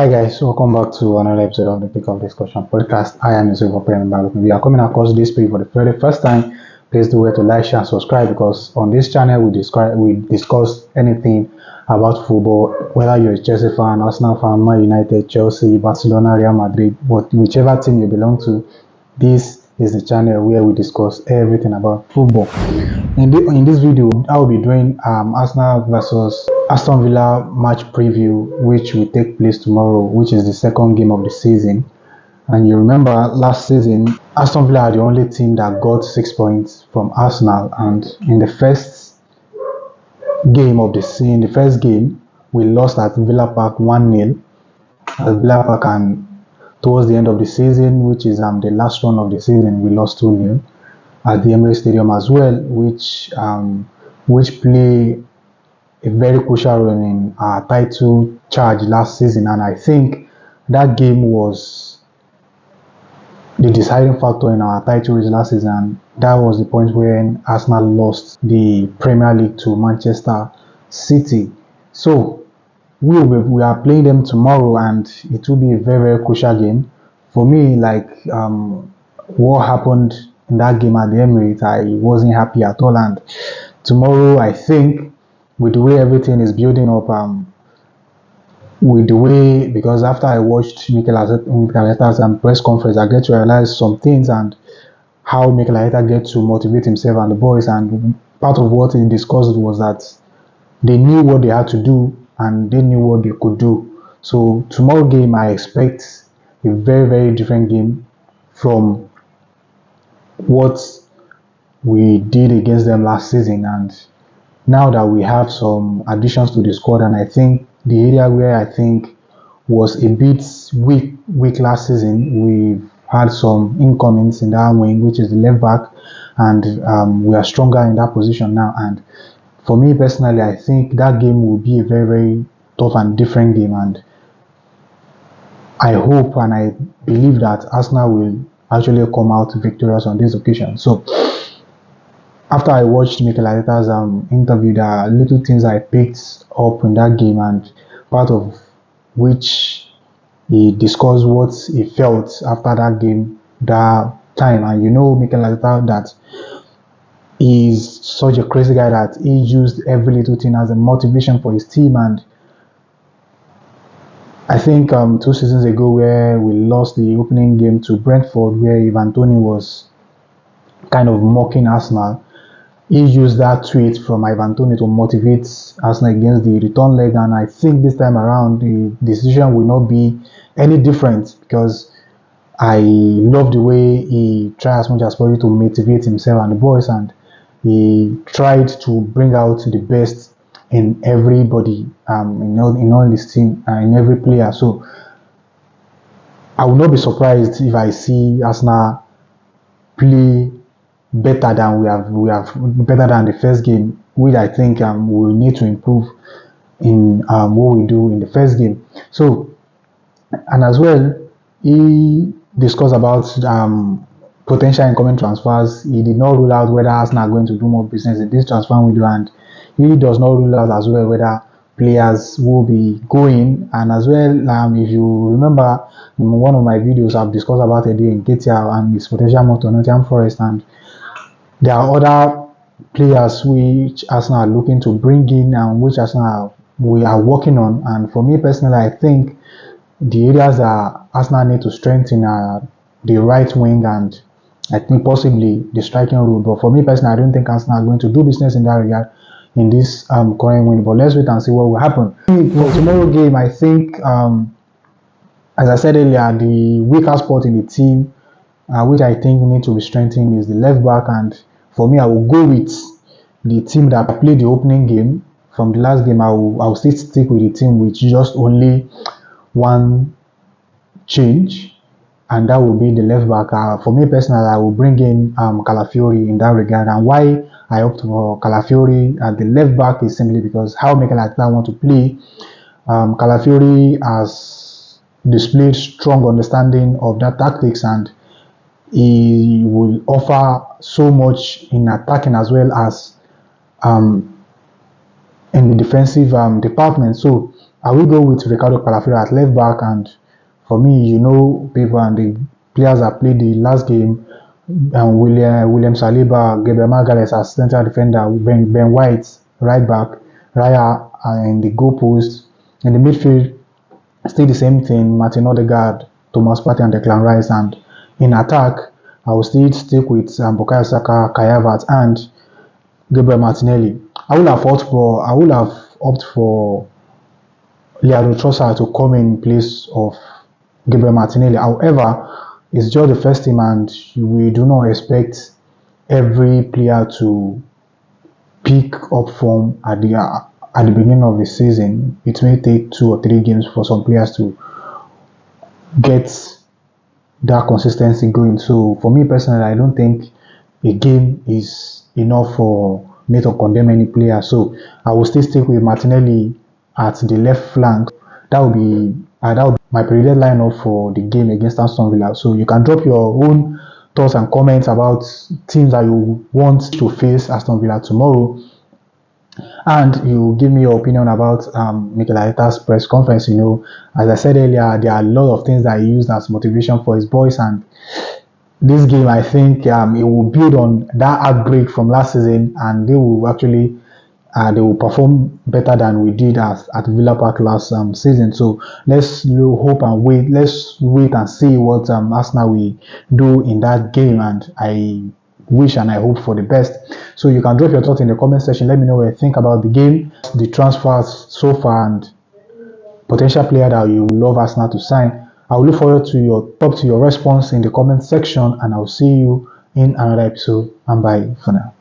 Hi guys, welcome back to another episode of the Pick Up Discussion podcast. I am Yusuf Opremi. We are coming across this page for the very first time. Please do well to like, share, and subscribe because on this channel we discuss anything about football, whether you're a Chelsea fan, Arsenal fan, Man United, Chelsea, Barcelona, Real Madrid, but whichever team you belong to, this is the channel where we discuss everything about football. In this video, I will be doing Arsenal versus Aston Villa match preview, which will take place tomorrow, which is the second game of the season. And you remember last season, Aston Villa are the only team that got 6 points from Arsenal. And in the first game of the season, the first game, we lost at Villa Park 1-0 at Villa Park, and towards the end of the season, which is the last one of the season, we lost 2-0 at the Emirates Stadium as well, which play a very crucial role in our title charge last season. And I think that game was the deciding factor in our title race last season. And that was the point when Arsenal lost the Premier League to Manchester City. So we are playing them tomorrow, and it will be a very, very crucial game. For me, what happened in that game at the Emirates, I wasn't happy at all. And tomorrow, I think, with the way everything is building up, because after I watched Mikel Arteta's press conference, I get to realize some things and how Mikel Arteta gets to motivate himself and the boys. And part of what he discussed was that they knew what they had to do and they knew what they could do. So tomorrow game, I expect a very, very different game from what we did against them last season. And now that we have some additions to the squad, and I think the area where I think was a bit weak last season, we've had some incomings in that wing, which is the left back, and we are stronger in that position now. And for me personally, I think that game will be a very, very tough and different game, and I hope and I believe that Arsenal will actually come out victorious on this occasion. So after I watched Mikel Arteta's interview, there are little things I picked up in that game, and part of which he discussed what he felt after that game, that time. And you know Mikel Arteta, that he's such a crazy guy that he used every little thing as a motivation for his team. And I think 2 seasons ago, where we lost the opening game to Brentford, where Ivan Toney was kind of mocking Arsenal, he used that tweet from Ivan Toney to motivate Arsenal against the return leg. And I think this time around, the decision will not be any different, because I love the way he tried as much as possible to motivate himself and the boys, and he tried to bring out the best in everybody, in all his team, in every player. So I will not be surprised if I see Arsenal play better than we have better than the first game, which I think we will need to improve in what we do in the first game. So, and as well, he discussed about potential incoming transfers. He did not rule out whether Arsenal are going to do more business in this transfer window, and he does not rule out as well whether players will be going. And as well, if you remember, in one of my videos, I've discussed about Eddie Nketiah and his potential move to Nottingham Forest, and there are other players which Arsenal are looking to bring in and which we are working on. And for me personally, I think the areas that Arsenal need to strengthen are the right wing and I think possibly the striking role. But for me personally, I don't think Arsenal are going to do business in that regard in this current win. But let's wait and see what will happen. For tomorrow game, I think, as I said earlier, the weaker spot in the team, which I think we need to be strengthening, is the left back. And for me, I will go with the team that played the opening game. From the last game, I will still stick with the team with just only one change, and that will be the left back. For me personally, I will bring in Calafiori in that regard. And why I opt for Calafiori at the left back is simply because how Mikel Arteta want to play. Calafiori has displayed strong understanding of that tactics, and he will offer so much in attacking as well as in the defensive department. So I will go with Ricardo Calafrio at left back, and for me, people and the players that played the last game, William Saliba, Gabriel Magalhaes as central defender, Ben White right back, Raya in the goalpost. In the midfield, still the same thing, Martin Odegaard, Thomas Partey and Declan Rice, and in attack, I will still stick with Bukayo Saka, Kai Havertz, and Gabriel Martinelli. I would have opted for Leandro Trossard to come in place of Gabriel Martinelli. However, it's just the first team, and we do not expect every player to pick up form at the beginning of the season. It may take 2 or 3 games for some players to get that consistency going. So for me personally, I don't think a game is enough for me to condemn any player. So I will still stick with Martinelli at the left flank. That would be my predicted lineup for the game against Aston Villa. So you can drop your own thoughts and comments about teams that you want to face Aston Villa tomorrow. And you give me your opinion about Mikel Arteta's press conference. As I said earlier, there are a lot of things that he used as motivation for his boys, and this game, I think, it will build on that outbreak from last season, and they will perform better than we did at Villa Park last season. So let's hope and wait. Let's wait and see what Arsenal will do in that game, and I wish and I hope for the best. So you can drop your thoughts in the comment section. Let me know what you think about the game, the transfers so far, and potential player that you love Arsenal to sign. I will look forward to your response in the comment section, and I'll see you in another episode, and bye for now.